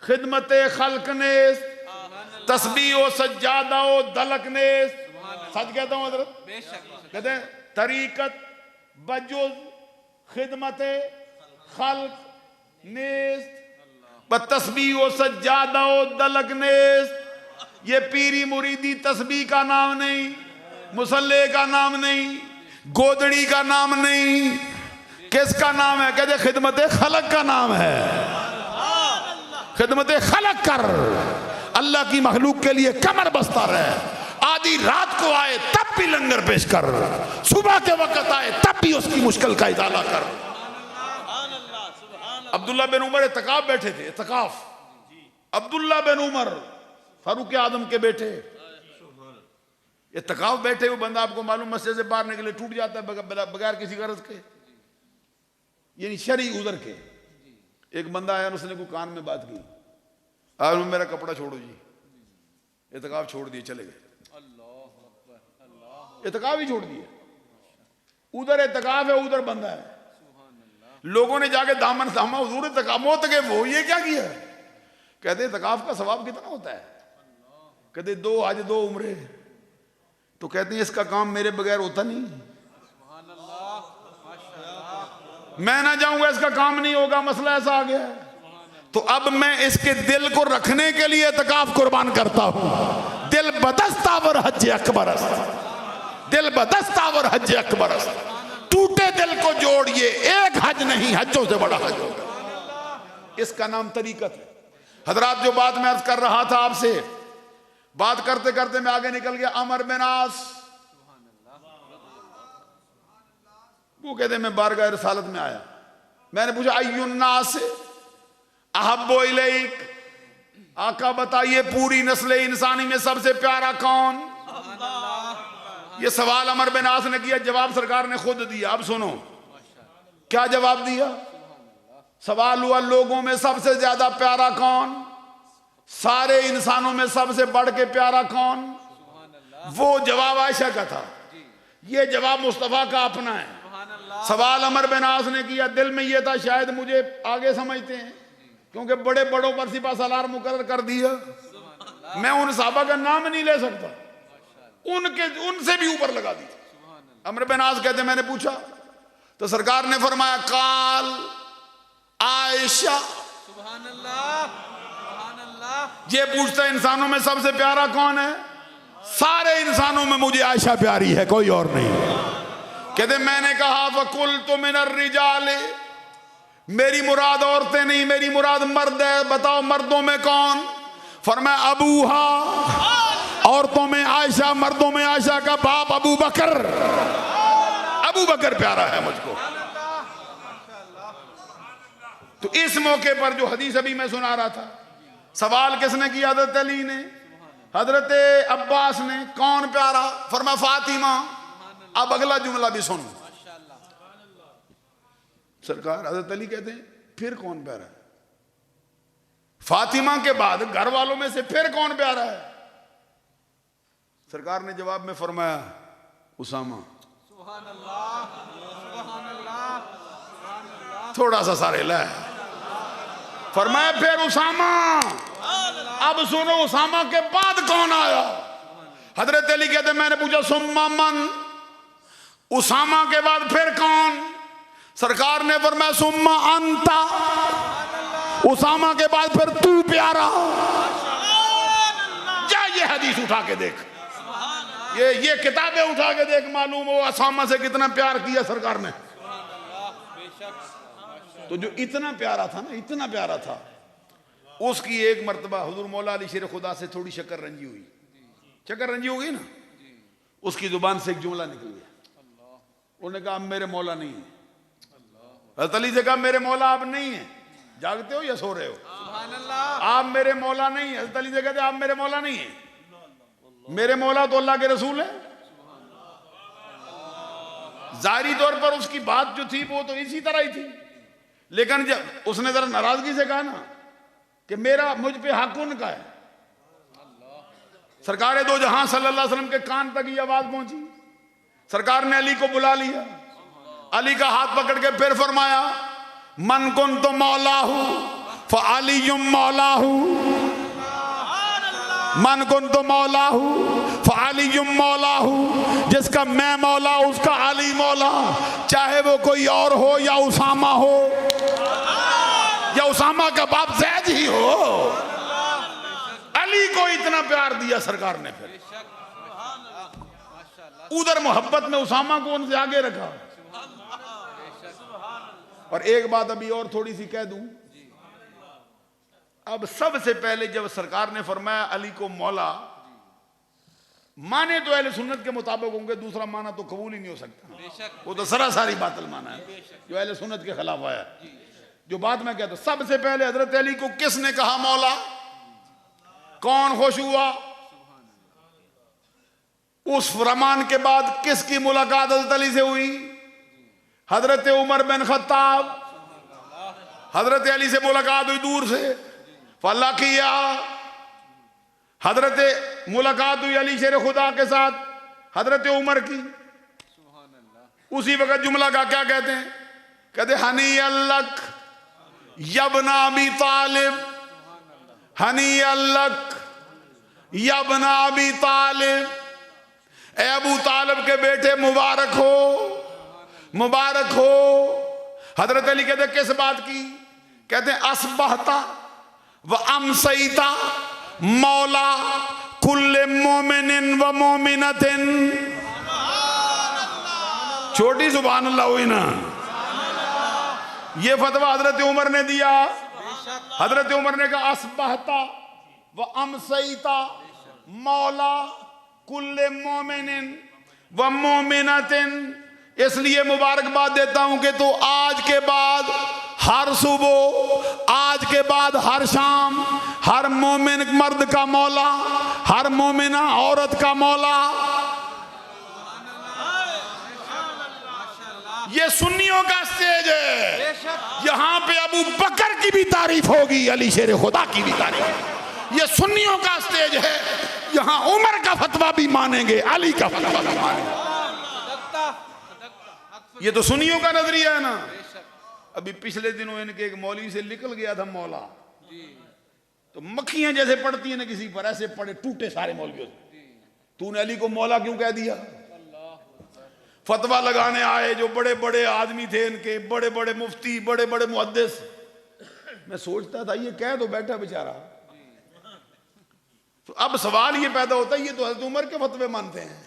खिदमत खल्क नेस, तस्बीह व सज्जादा व दलक नेस। सच कहता हूँ हजरत, कहते हैं तरीकत बजुज खिदमत खल्क नेस तस्बीह व सज्जादा व दलक नेस। ये पीरी मुरीदी तस्बीह का नाम नहीं, मुसल्ले का नाम नहीं, गोदड़ी का नाम नहीं, किसका नाम है? कहते खिदमत खलक का नाम है। खिदमत खलक कर, अल्लाह की मखलूक के लिए कमर बस्ता रहे। आधी रात को आए तब भी लंगर पेश कर, सुबह के वक्त आए तब भी उसकी मुश्किल का इजाला कर। अब्दुल्ला बिन उमर इत्तिकाफ बैठे थे, इत्तिकाफ। अब्दुल्ला बिन उमर फारूक आदम के बेटे इत्तिकाफ बैठे। वो बंदा आपको मालूम मस्जिद से बाहर निकले टूट जाता है बगैर किसी गरज के, यानी शरी उधर के। एक बंदा आया, उसने कोई कान में बात की, आज मेरा कपड़ा छोड़ो जी। इत्तिकाफ छोड़ दिए, चले गए। इत्तिकाफ ही छोड़ दिए। उधर इत्तिकाफ है, उधर बंदा है। लोगों ने जाके दामन थामा, हुजूर इत्तिकाफ मोत के वो ये क्या किया? कहते इत्तिकाफ का सवाब कितना होता है? कहते 2 हज 2 उम्रे। तो कहते हैं इसका काम मेरे बगैर होता नहीं, मैं ना जाऊंगा इसका काम नहीं होगा, मसला ऐसा आ गया है। तो अब मैं इसके दिल को रखने के लिए इत्तिकाफ कुर्बान करता हूं। दिल बदस्तावर हज अकबर, दिल बदस्तावर हज अकबर। टूटे दिल को जोड़िए, एक हज नहीं हजों से बड़ा हज होगा। इसका नाम तरीकत है। हजरात, जो बात मैं अर्ज कर रहा था आपसे, बात करते करते मैं आगे निकल गया। अमर बिन आस, वो कहते मैं बारगाह रिसालत में आया, मैंने पूछा अय्युन्नास अहब्बु इलैक, आका बताइए पूरी नस्ल इंसानी में सबसे प्यारा कौन? ये सवाल अमर बिन आस ने किया, जवाब सरकार ने खुद दिया। अब सुनो क्या जवाब दिया। सवाल हुआ लोगों में सबसे ज्यादा प्यारा कौन, सारे इंसानों में सबसे बढ़ के प्यारा कौन? वो जवाब आयशा का था, ये जवाब मुस्तफा का अपना है। सवाल अमर बिन आस ने किया, दिल में ये था शायद मुझे आगे समझते हैं, क्योंकि बड़े बड़ों पर सिपा सलार मुकर्रर कर दिया, मैं उन साहबा का नाम नहीं ले सकता, उनसे भी ऊपर लगा दी। अमर बिन आस कहते मैंने पूछा तो सरकार ने फरमाया काल आयशा। ये पूछता इंसानों में सबसे प्यारा कौन है? सारे इंसानों में मुझे आयशा प्यारी है, कोई और नहीं। कहते मैंने कहा वकुल तो मिनर रिजाले, मेरी मुराद औरतें नहीं, मेरी मुराद मर्द है। बताओ मर्दों में कौन? फरमाया अबूहा, औरतों में आयशा, मर्दों में आयशा का बाप अबू बकर। अबू बकर प्यारा है मुझको। तो इस मौके पर जो हदीस अभी मैं सुना रहा था, सवाल किसने किया? हजरत अली ने, हजरत अब्बास ने। कौन प्यारा? फरमा फातिमा। अब अगला जुमला भी सुन। सरकार हजरत अली कहते हैं फिर कौन प्यारा है? फातिमा के बाद घर वालों में से फिर कौन प्यारा है? सरकार ने जवाब में फरमाया उसामा। थोड़ा सा सारे ला फरमाया फिर उसामा। अब सुनो उसामा के बाद कौन आया? हजरत अली कहते मैंने पूछा सुम्मा मन, उसामा के बाद फिर कौन? सरकार ने फरमाया सुम्मा अंता, उसामा के बाद फिर तू प्यारा। जा ये हदीस उठा के देख, ये किताबें उठा के देख, मालूम हो उसामा से कितना प्यार किया सरकार ने। तो जो इतना प्यारा था ना, इतना प्यारा था, उसकी एक मर्तबा हुजूर मौला अली शेर खुदा से थोड़ी शक्कर रंजी हुई। शक्कर रंजी हो गई ना, उसकी जुबान से एक जुमला निकल गया। उन्होंने कहा अब मेरे मौला नहीं है। हज़रत अली से कहा मेरे मौला आप नहीं है, जागते हो या सो रहे हो? आप मेरे मौला नहीं है। हज़रत अली से कहते आप मेरे मौला नहीं है, मेरे मौला तो अल्लाह के रसूल है। जाहिरी तौर पर उसकी बात जो थी वो तो इसी तरह ही थी, लेकिन जब उसने जरा नाराजगी से कहा ना कि मेरा मुझ पे हक उनका है, सरकार दो जहां सल्लल्लाहु अलैहि वसल्लम के कान तक ये आवाज पहुंची। सरकार ने अली को बुला लिया, अली का हाथ पकड़ के फिर फरमाया मन कुन तो मौला हूं फ़अलियुम मौलाहू, मन कुन्तु मौलाहू फ़अलियुम मौलाहू, जिसका मैं मौला उसका अली मौला, चाहे वो कोई और हो या उसामा हो या उसामा का बाप ज़ैद ही हो। अली को इतना प्यार दिया सरकार ने, फिर उधर मोहब्बत में उसामा को उनसे आगे रखा। और एक बात अभी और थोड़ी सी कह दूं, अब सबसे पहले जब सरकार ने फरमाया अली को मौला, माने तो अहले सुन्नत के मुताबिक होंगे, दूसरा माना तो कबूल ही नहीं हो सकता। वो तो सरासरी बातिल माना है जो अहले सुन्नत के खिलाफ आया। जो बात मैं कहता हूं, सबसे पहले हजरत अली को किसने कहा मौला, कौन खुश हुआ, उस फरमान के बाद किसकी मुलाकात हजरत अली से हुई, हजरत उमर बिन खत्ताब, हजरत अली से मुलाकात हुई दूर से, फल्ला किया, हजरत मुलाकात हुई अली शेर खुदा के साथ हजरत उमर की। उसी वक्त जुमला का क्या कहते हैं, कहते हनी अल्लक यबना अबी तालिब, हनी अल्लक यबना अबी तालिब, ए अबू तालिब के बेटे मुबारक हो, मुबारक हो। हजरत अली कहते किस बात की, कहते असबहता व अमसईता मौला कुल्ले मोमिनिन व मोमिनतिन। छोटी सुभान अल्लाह हुई ना। ये फतवा हजरत उमर ने दिया। हजरत उमर ने कहा असबहता व अमसईता मौला कुल्ले मोमिनिन व मोमिनतिन। इसलिए मुबारकबाद देता हूं कि तो आज के बाद हर सुबह, आज के बाद हर शाम, हर मोमिन मर्द का मौला, हर मोमिना औरत का मौला। ये सुन्नियों का स्टेज है, यहां पे अबू बकर की भी तारीफ होगी, अली शेर खुदा की भी तारीफ। ये सुन्नियों का स्टेज है, यहां उमर का फतवा भी मानेंगे, अली का फतवा भी मानेंगे। ये तो सुन्नियों का नजरिया है ना। अभी पिछले दिनों इनके एक मौलवी से निकल गया था मौला, तो मक्खियां जैसे पड़ती है ना किसी पर, ऐसे पड़े टूटे सारे मौलवियों से। तूने अली को मौला क्यों कह दिया। फतवा लगाने आए जो बड़े बड़े आदमी थे इनके, बड़े बड़े मुफ्ती, बड़े बड़े मुहद्दिस। मैं सोचता था ये कह तो बैठा बेचारा। तो अब सवाल ये पैदा होता है, ये तो हजरत उमर के फतवे मानते हैं,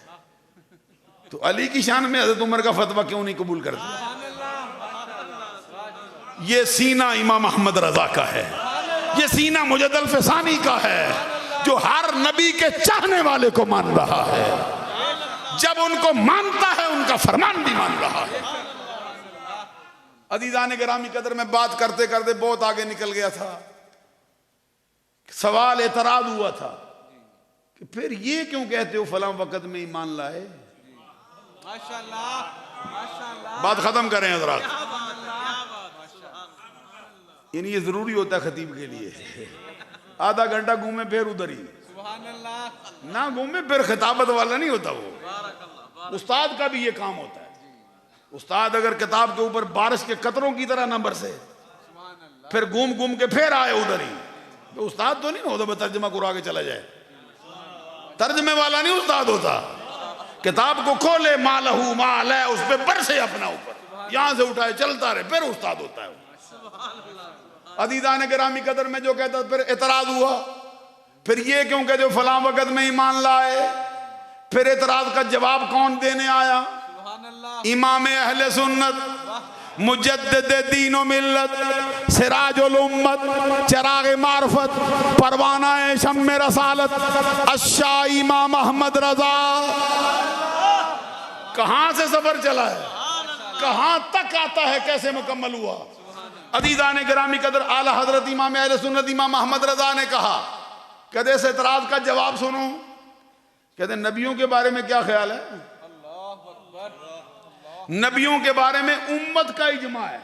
तो अली की शान में हजरत उमर का फतवा क्यों नहीं कबूल करते। ये सीना इमाम अहमद रजा का है, ये सीना मुजद्दल फ़सानी का है, जो हर नबी के चाहने वाले को मान रहा है। जब उनको मानता है उनका फरमान भी मान रहा है। अजीज़ान गिरामी कदर में बात करते करते बहुत आगे निकल गया था। सवाल एतराज हुआ था कि फिर ये क्यों कहते हो फलां वक़्त में ईमान लाए। माशाअल्लाह, माशाअल्लाह। बात खत्म करें हज़रात, यानी ये जरूरी होता है खतीब के लिए। आधा घंटा घूमे फिर उधर ही ना घूमे, फिर खिताबत वाला नहीं होता वो। उस्ताद का भी ये काम होता है। उस्ताद अगर किताब के ऊपर बारिश के कतरों की तरह ना बरसे, फिर घूम घूम के फिर आए उधर ही, तो उस्ताद तो नहीं होता तर्जमा करा के चला जाए। तर्जमे वाला नहीं उस्ताद होता। किताब को खोले मालहू माल है, उस पर बरसे अपना ऊपर, यहां से उठाए चलता रहे, फिर उस्ताद होता है। अदीदान गिरामी कदर में जो कहता, फिर एतराज हुआ, फिर ये क्यों कहते हो फलां वक़्त में ईमान लाए। फिर एतराज का जवाब कौन देने आया, इमाम अहले सुन्नत मुजद्दिद दीन व मिल्लत, सिराजुल उम्मत, चिराग मार्फत, परवाना शम्मे रसालत, अश्शा इमाम अहमद रजा। कहां से सफर चला है, कहां तक आता है, कैसे मुकम्मल हुआ। अजीज़ान गिरामी कदर आला हजरत इमाम अहले सुन्नत इमाम अहमद रजा ने कहा, कहते इस एतराज का जवाब सुनो। कहते नबियों के बारे में क्या ख्याल है। नबियों के बारे में उम्मत का इजमा है,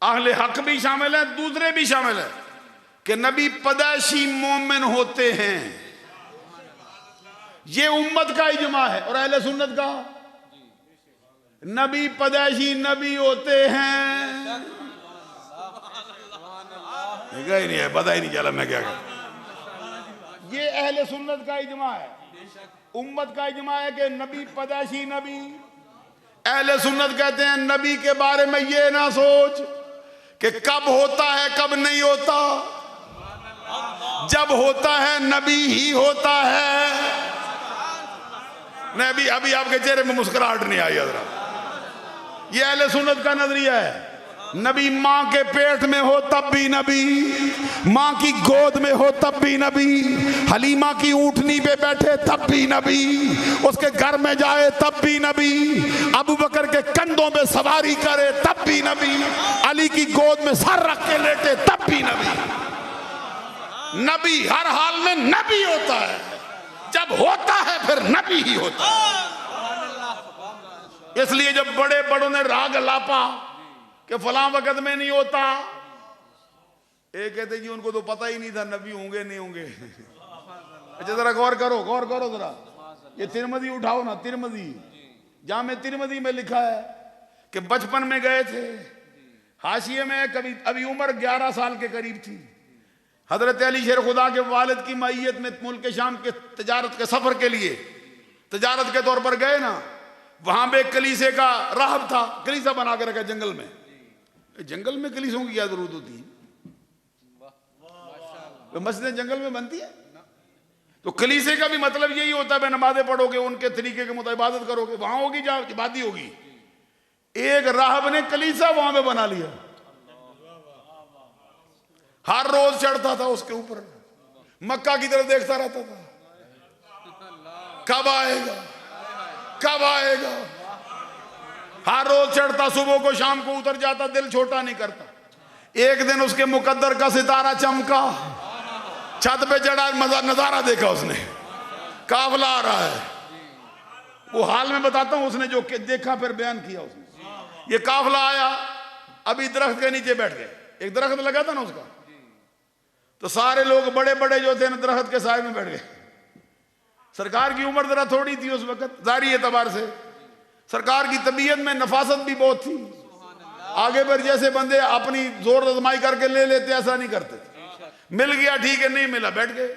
अहले हक भी शामिल है, दूसरे भी शामिल है, कि नबी पैदाइशी मोमिन होते हैं। ये उम्मत का इजमा है। और अहले सुन्नत का, नबी पैदाइशी नबी होते हैं। ही नहीं है, पता ही नहीं चला मैं क्या कर। ये अहले सुन्नत का इजमा है, उम्मत का इजमा है कि नबी पैदाइशी नबी। अहले सुन्नत कहते हैं नबी के बारे में ये ना सोच कि कब होता है कब नहीं होता, जब होता है नबी ही होता है। नबी अभी आपके चेहरे में मुस्कुराहट नहीं आई जरा। ये अहले सुन्नत का नजरिया है। नबी मां के पेट में हो तब भी नबी, मां की गोद में हो तब भी नबी, हलीमा की ऊंटनी पे बैठे तब भी नबी, उसके घर में जाए तब भी नबी, अबू बकर के कंधों पे सवारी करे तब भी नबी, अली की गोद में सर रख के लेटे तब भी नबी। नबी हर हाल में नबी होता है, जब होता है फिर नबी ही होता है। इसलिए जब बड़े बड़ों ने राग लापा कि फलां वक़्त में नहीं होता, एक कहते जी उनको तो पता ही नहीं था नबी होंगे नहीं होंगे। अच्छा जरा गौर करो जरा, ये तिरमजी उठाओ ना, तिरमजी जामे तिरमजी में लिखा है कि बचपन में गए थे, हाशिए में कभी अभी उम्र 11 साल के करीब थी। हजरत अली शेर खुदा के वालिद की मैयत में मुल्क शाम के तजारत के सफर के लिए तजारत के तौर पर गए ना, वहां पे कलीसे का राहब था, कलीसा बना के रखा जंगल में। जंगल में कलीसों की क्या जरूरत होती है, तो मस्जिदें जंगल में बनती है। तो कलीसे का भी मतलब यही होता है, नमाजें पढ़ोगे उनके तरीके के मुताबिक इबादत करोगे, वहां होगी जहां इबादत होगी। एक राहब ने कलीसा वहां पे बना लिया, हर रोज चढ़ता था उसके ऊपर, मक्का की तरफ देखता रहता था, कब आएगा कब आएगा। हर रोज चढ़ता, सुबह को शाम को उतर जाता, दिल छोटा नहीं करता। एक दिन उसके मुकद्दर का सितारा चमका, छत पे चढ़ा, नजारा देखा उसने, काफिला आ रहा है। वो हाल में बताता हूं उसने जो देखा फिर बयान किया उसने। ये काफिला आया, अभी दरख्त के नीचे बैठ गए, एक दरख्त लगा था ना उसका, तो सारे लोग बड़े बड़े जो थे ना दरख्त के साए में बैठ गए। सरकार की उम्र जरा थोड़ी थी उस वक्त, जारी एतबार से सरकार की तबीयत में नफासत भी बहुत थी। आगे पर जैसे बंदे अपनी जोर आजमाई करके ले लेते ऐसा नहीं करते थे। मिल गया ठीक है, नहीं मिला बैठ गए।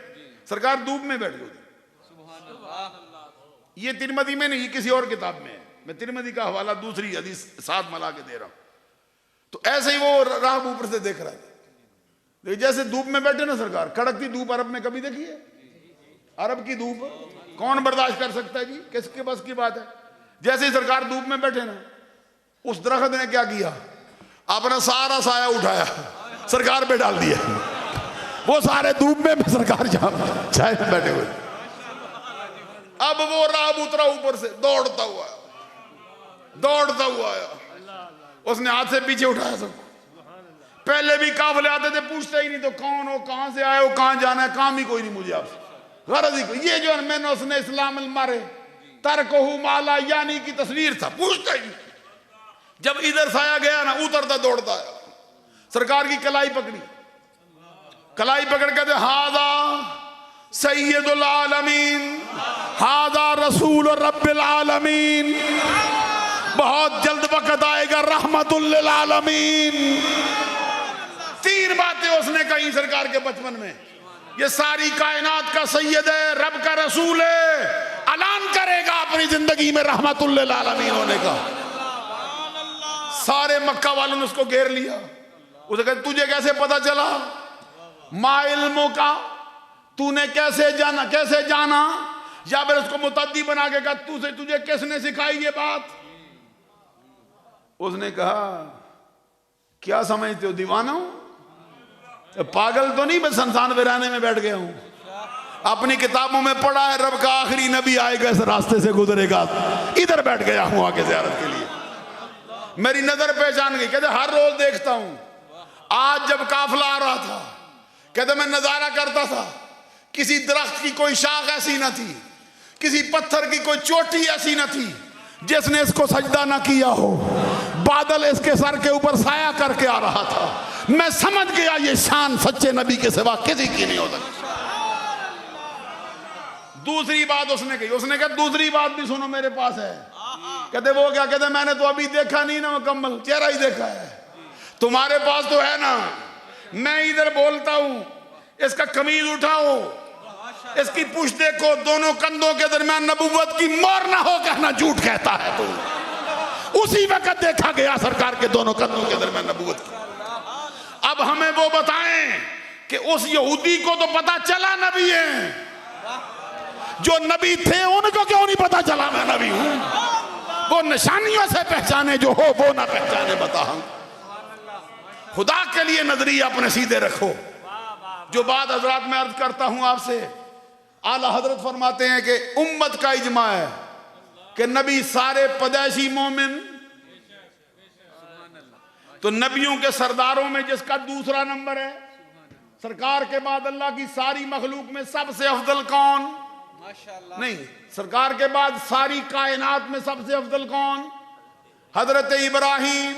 सरकार धूप में बैठ गई। ये तिरमदी में नहीं, किसी और किताब में है। मैं तिरमदी का हवाला दूसरी हदीस साथ मिला के दे रहा हूं। तो ऐसे ही वो राह ऊपर से देख रहा था, जैसे धूप में बैठे ना सरकार, कड़कती धूप अरब में कभी देखी है? अरब की धूप कौन बर्दाश्त कर सकता है जी, किसके बस की बात है। जैसे ही सरकार धूप में बैठे ना, उस दरख्त ने क्या किया, अपना सारा साया उठाया सरकार पे डाल दिया। वो सारे धूप में सरकार छाए में बैठे हुए। अब वो राब उतरा ऊपर से, दौड़ता हुआ आया, उसने हाथ से पीछे उठाया सबको। पहले भी काफिले आते थे, पूछते ही नहीं तो कौन हो, कहां से आए हो, कहां जाना है, काम ही कोई नहीं मुझे आपसे, गरज ही कोई। ये जो मैंने उसने इस्लाम मारे तरकहु माला यानी की तस्वीर था, पूछता ही नहीं। जब इधर साया गया ना, उतरता दौड़ता आया, सरकार की कलाई पकड़ी, कलाई पकड़ के हादा सैयदुल आलमीन, हादा रसूल रब्बिल आलमीन, बहुत जल्द वक्त आएगा रहमतुल लिल आलमीन। 3 बातें उसने कही सरकार के बचपन में। ये सारी कायनात का सैयद है, रब का रसूल है, ऐलान करेगा अपनी जिंदगी में रहमतुल लिल आलमीन होने का। सारे मक्का वालों ने उसको घेर लिया। उसे कहते तुझे कैसे पता चला, मा इल्मो का, तूने कैसे जाना, या फिर उसको मुतद्दी बना के कहा तुझे किसने सिखाई ये बात। उसने कहा क्या समझते हो, दीवाना हूं, पागल तो नहीं, मैं संसान वीराने में बैठ गया हूं। अपनी किताबों में पढ़ा है रब का आखिरी नबी आएगा, इस रास्ते से गुजरेगा, इधर बैठ गया हूं आके ज़ियारत के लिए। मेरी नजर पहचान गई। कहते हर रोज देखता हूं, आज जब काफिला आ रहा था, कहते मैं नजारा करता था, किसी दरख्त की कोई शाख ऐसी न थी, किसी पत्थर की कोई चोटी ऐसी न थी जिसने इसको सजदा ना किया हो। बादल इसके सर के ऊपर साया करके आ रहा था। मैं समझ गया ये शान सच्चे नबी के सिवा किसी की नहीं हो सकती। दूसरी बात उसने कही, उसने कहा दूसरी बात भी सुनो मेरे पास है। कहते वो क्या, कहते मैंने तो अभी देखा नहीं ना मुकम्मल, चेहरा ही देखा है। तुम्हारे पास तो है ना, मैं इधर बोलता हूं, इसका कमीज उठाओ, इसकी पुष्ट देखो, दोनों कंधों के दरमियान नबूवत की मोहर ना हो, कहना झूठ कहता है तू। उसी वक्त देखा गया सरकार के दोनों कंधों के दरमियान नबूवत की। अब हमें वो बताएं कि उस यहूदी को तो पता चला नबी है, जो नबी थे उनको क्यों नहीं पता चला मैं नबी हूं? वो निशानियों से पहचाने जो हो, वो ना पहचाने, बता हम। खुदा के लिए नजरिया अपने सीधे रखो। जो बात हजरत में अर्ज करता हूं आपसे, आला हजरत फरमाते हैं कि उम्मत का इजमा है कि नबी सारे पैदाइशी मोमिन, तो नबियों के सरदारों में जिसका दूसरा नंबर है, सरकार के बाद अल्लाह की सारी मखलूक में सबसे अफजल कौन? नहीं, सरकार के बाद सारी कायनात में सबसे अफजल कौन? हजरत इब्राहिम।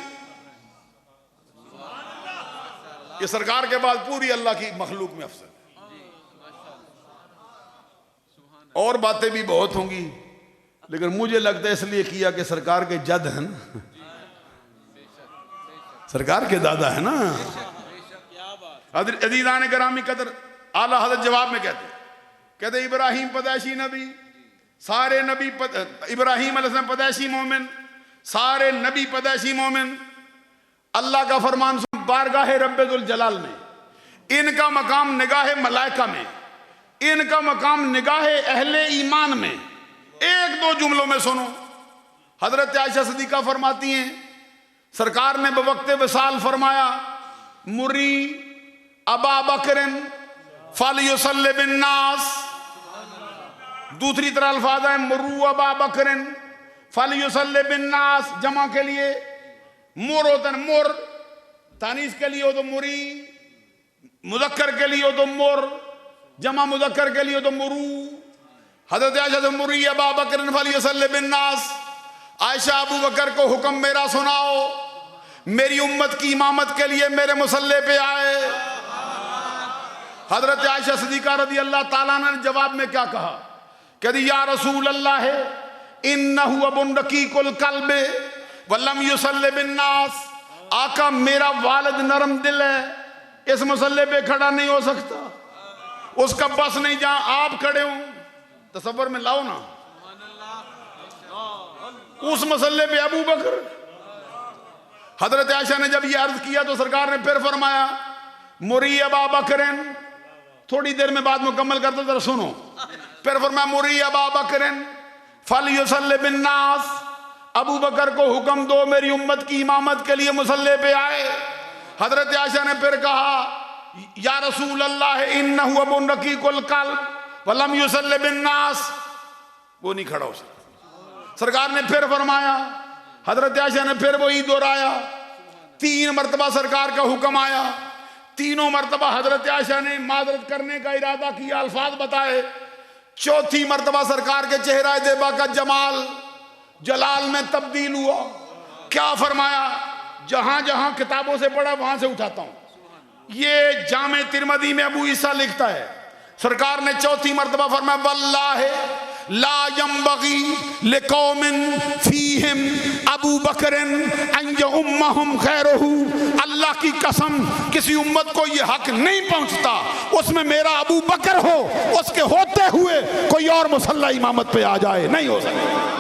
ये सरकार के बाद पूरी अल्लाह की मखलूक में अफजल। और बातें भी बहुत होंगी, लेकिन मुझे लगता है इसलिए किया कि सरकार के जद हैं ना, सरकार के दादा है ना। अजीज़ान गिरामी कदर, आला हज़रत जवाब में कहते इब्राहिम पैदाइशी नबी, सारे नबी इब्राहिम अलैहिस्सलाम पैदाइशी मोमिन, सारे नबी पैदाइशी मोमिन। अल्लाह का फरमान सुन, बारगाह रब्बुल जलाल में इनका मकाम निगाह मलाइका में, इनका मकाम निगाह अहले ईमान में। एक दो जुमलों में सुनो, हजरत आयशा सिद्दीका फरमाती हैं, सरकार ने बवक्ते विसाल फरमाया, मुरी अबा बकरन फलयुसल्लि बिन्नास। दूसरी तरह अल्फाज है, मुरू अबा बकरन फलयुसल्लि बिन्नास। जमा के लिए मुर होता है, मुर तानीस के लिए हो तो मुरी, मुजक्कर के लिए हो तो मुर, जमा मुजक्कर के लिए हो तो मुरू। हजरत आयशा से मुरी अबा बकरन फलयुसल्लि बिन्नास। आयशा अबू बकर को हुक्म मेरा सुनाओ, मेरी उम्मत की इमामत के लिए मेरे मुसल्ले पे आए। हजरत आयशा सिद्दीका रदी अल्लाह ताला ने जवाब में क्या कहा? कहती या रसूल अल्लाह है, इन्नहु अबुन रकीकुल कल्बे वल्लम युसल्लि बिन्नास। आका मेरा वालिद नरम दिल है, इस मुसल्ले पे खड़ा नहीं हो सकता, उसका बस नहीं जहां आप खड़े हो। तसव्वुर में लाओ ना, उस मसल्ले पे अबू बकर। हजरत आयशा ने जब ये अर्ज किया तो सरकार ने फिर फरमाया, मुरी अबा बकरन। थोड़ी देर में बात मुकम्मल कर दो, जरा सुनो। फिर फरमाया, मुरी अबा बकरन फलयुसल्लि बिन्नास। अबू बकर को हुक्म दो, मेरी उम्मत की इमामत के लिए मुसल्ले पे आए। हजरत आयशा ने फिर कहा, या रसूल अल्लाह इन्नहु अबुन रकीकुल कल्ब वलम युसल्लि बिन्नास। वो नहीं खड़ा हो सकता। सरकार ने फिर फरमाया, हजरत आयशा ने फिर वही दोहराया। 3 मरतबा सरकार का हुक्म आया, तीनों मरतबा हजरत आयशा ने माजरत करने का इरादा किया, अल्फाज बताए। चौथी मरतबा सरकार के चेहरा देबा का जमाल जलाल में तब्दील हुआ। क्या फरमाया? जहां जहां किताबों से पढ़ा वहां से उठाता हूं। ये जामे तिरमिज़ी में अबू ईसा लिखता है, सरकार ने चौथी मरतबा फरमाया, वल्लाहि ला यंबगी लिकौमिन फीहिम अबू बकरन अन यउम्महुम खैरुहु। अल्लाह की कसम, किसी उम्मत को यह हक नहीं पहुंचता उसमें मेरा अबू बकर हो, उसके होते हुए कोई और मुसल्ला इमामत पे आ जाए, नहीं हो सकता।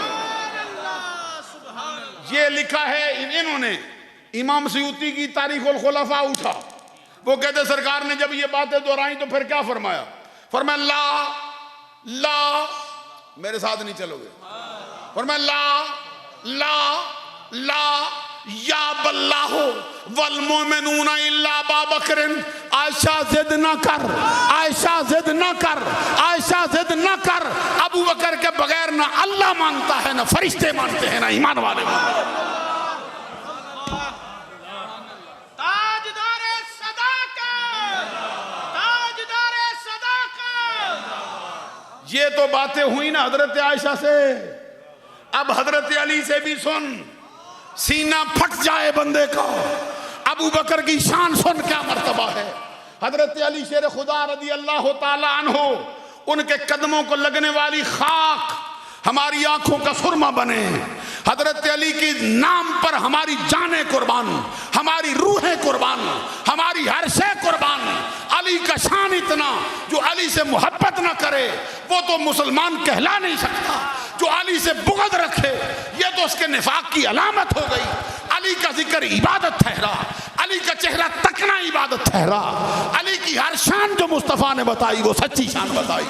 ये लिखा है इन्होंने, इमाम सयूती की तारीखुल खुलफा उठा। वो कहते सरकार ने जब ये बातें दोहराई तो फिर क्या फरमाया? फरमाया ला ला, मेरे साथ नहीं चलोगे, फरमाया ला ला ला या बल्लाहो वल मोमिनूना इल्ला अबा बकरन। आयशा जिद ना कर, आयशा जिद ना कर, आयशा जिद ना कर। अबू बकर के बगैर ना अल्लाह मानता है, ना फरिश्ते मानते हैं, ना ईमान वाले मानते हैं। ताजदारे सदाकत, ताजदारे सदाकत। ये तो बातें हुई ना हजरत आयशा से, अब हजरत अली से भी सुन, सीना फट जाए बंदे का। अबू बकर की शान सुन, क्या मर्तबा है। हजरत अली शेर खुदा रदी अल्लाह ताला अन्हो, उनके कदमों को लगने वाली खाक हमारी आंखों का सुरमा बने। हजरत अली के नाम पर हमारी जानें कुर्बान, हमारी रूहें कुर्बान, हमारी हर शे कुर्बान। अली का शान इतना, जो अली से मोहब्बत ना करे वो तो मुसलमान कहला नहीं सकता। जो अली से बुग़्ज़ रखे ये तो उसके निफाक की अलामत हो गई। अली का जिक्र इबादत ठहरा, अली का चेहरा तकना इबादत ठहरा। अली की हर शान जो मुस्तफ़ा ने बताई वो सच्ची शान बताई।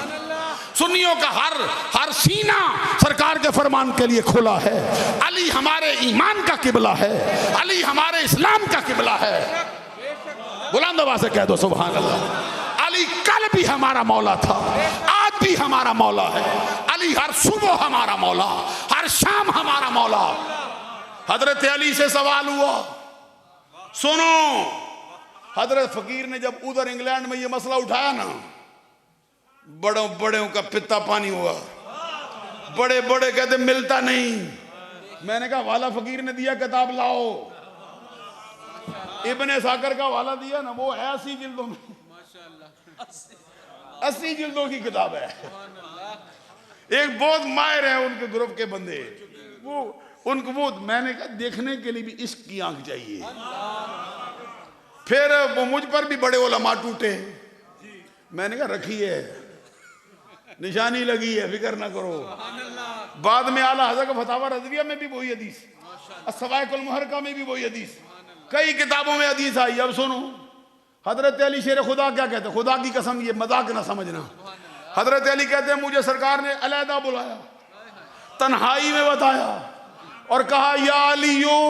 सुन्नियों का हर सीना सरकार के फरमान के लिए खुला है। अली हमारे ईमान का किबला है, अली हमारे इस्लाम का किबला है। बुलंद आवाज़ से कह दो सुभान अल्लाह। अली कल भी हमारा मौला था, आज भी हमारा मौला है। अली हर सुबह हमारा मौला, हर शाम हमारा मौला। हजरत अली से सवाल हुआ, सुनो, हजरत फकीर ने जब उधर इंग्लैंड में ये मसला उठाया ना, बड़ों बड़ों का पित्ता पानी हुआ। बड़े बड़े कहते मिलता नहीं। मैंने कहा वाला फकीर ने दिया, किताब लाओ। इब्ने साकर का वाला दिया ना, वो है 80 जिल्दों में, 80 जिल्दों की किताब है। एक बहुत माहिर है उनके ग्रुप के बंदे, वो मैंने कहा देखने के लिए भी इश्क की आंख चाहिए। फिर वो मुझ पर भी बड़े उलमा टूटे। मैंने कहा रखिए, निशानी लगी है, फिक्र ना करो। बाद में आला हज़रत का फतावा रज़विया में भी वही हदीस, अस्सवाइकुल मुहर्रका में भी वही हदीस, कई किताबों में हदीस आई। अब सुनो, हजरत अली शेर खुदा क्या कहते हैं, खुदा की कसम ये मजाक ना समझना। हजरत अली कहते हैं मुझे सरकार ने अलहदा बुलाया, तन्हाई में बताया और कहा या अलियो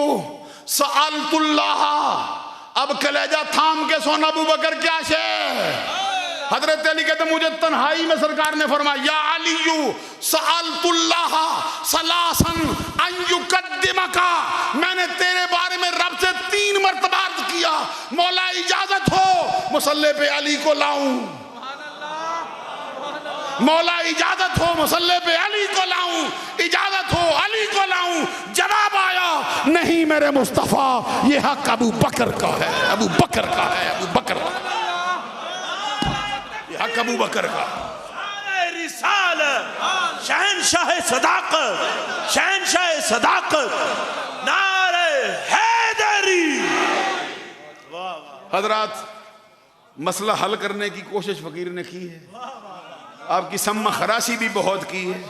सअलतुल्लाह। अब कलेजा थाम के सोना अबू बकर क्या शे। हजरत अली कहते मुझे तन्हाई में सरकार ने फरमाया या अलियू सअलतुल्लाह सलासन अन युकद्दिमका। मैंने तेरे बारे में रब से 3 मरतबा अर्ज़ किया, मौला इजाजत हो मुसल्ले पे अली को लाऊं, मौला इजाजत हो मुसल्ले पे अली को लाऊं, इजाजत हो अली को लाऊं। जवाब आया नहीं मेरे मुस्तफ़ा, ये हक अबू बकर का है, अबू बकर का है, अबू बकर का, ये हक अबू बकर का। रिसालत, शहंशाह सदाकत, शहंशाह सदाकत, नारे हैदरी। हजरात, मसला हल करने की कोशिश फकीर ने की है, आपकी सम्मा खराशी भी बहुत की है।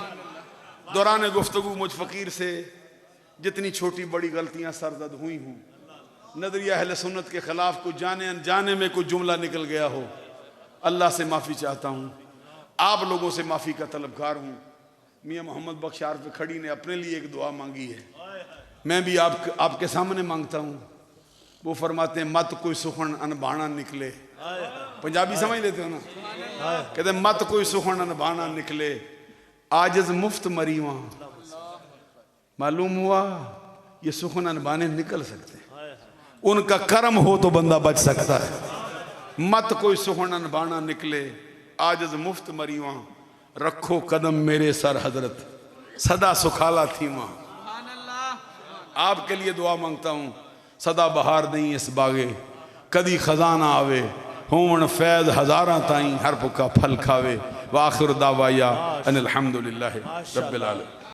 दौरान गुफ्तगू मुझ फकीर से जितनी छोटी बड़ी गलतियां सरजद हुई हूँ, नजरिया अहले सुन्नत के खिलाफ कुछ जाने अनजाने में कुछ जुमला निकल गया हो, अल्लाह से माफ़ी चाहता हूँ, आप लोगों से माफ़ी का तलबगार हूँ। मियाँ मोहम्मद बख्श आरिफ खड़ी ने अपने लिए एक दुआ मांगी है, मैं भी आपके सामने मांगता हूँ। वो फरमाते हैं मत कोई सुखन अनबाना निकले। पंजाबी समझ लेते हो ना, कहते मत कोई सुखन अनबाना निकले, आजिज़ मुफ्त मरीवा। मालूम हुआ ये सुखन अनबाने निकल सकते हैं, उनका कर्म हो तो बंदा बच सकता है। मत कोई सुखन अनबाना निकले, आजिज़ मुफ्त मरीवा, रखो कदम मेरे सर हजरत, सदा सुखाला थी माँ। आपके लिए दुआ मांगता हूँ, सदा बहार नहीं इस बागे, कदी खजाना आवे, होवन फैज़ हज़ारा ताई, हर पुका फल खावे। वाखिर दावाया अनिल हम्दुलिल्लाहि रब्बिल आलमीन।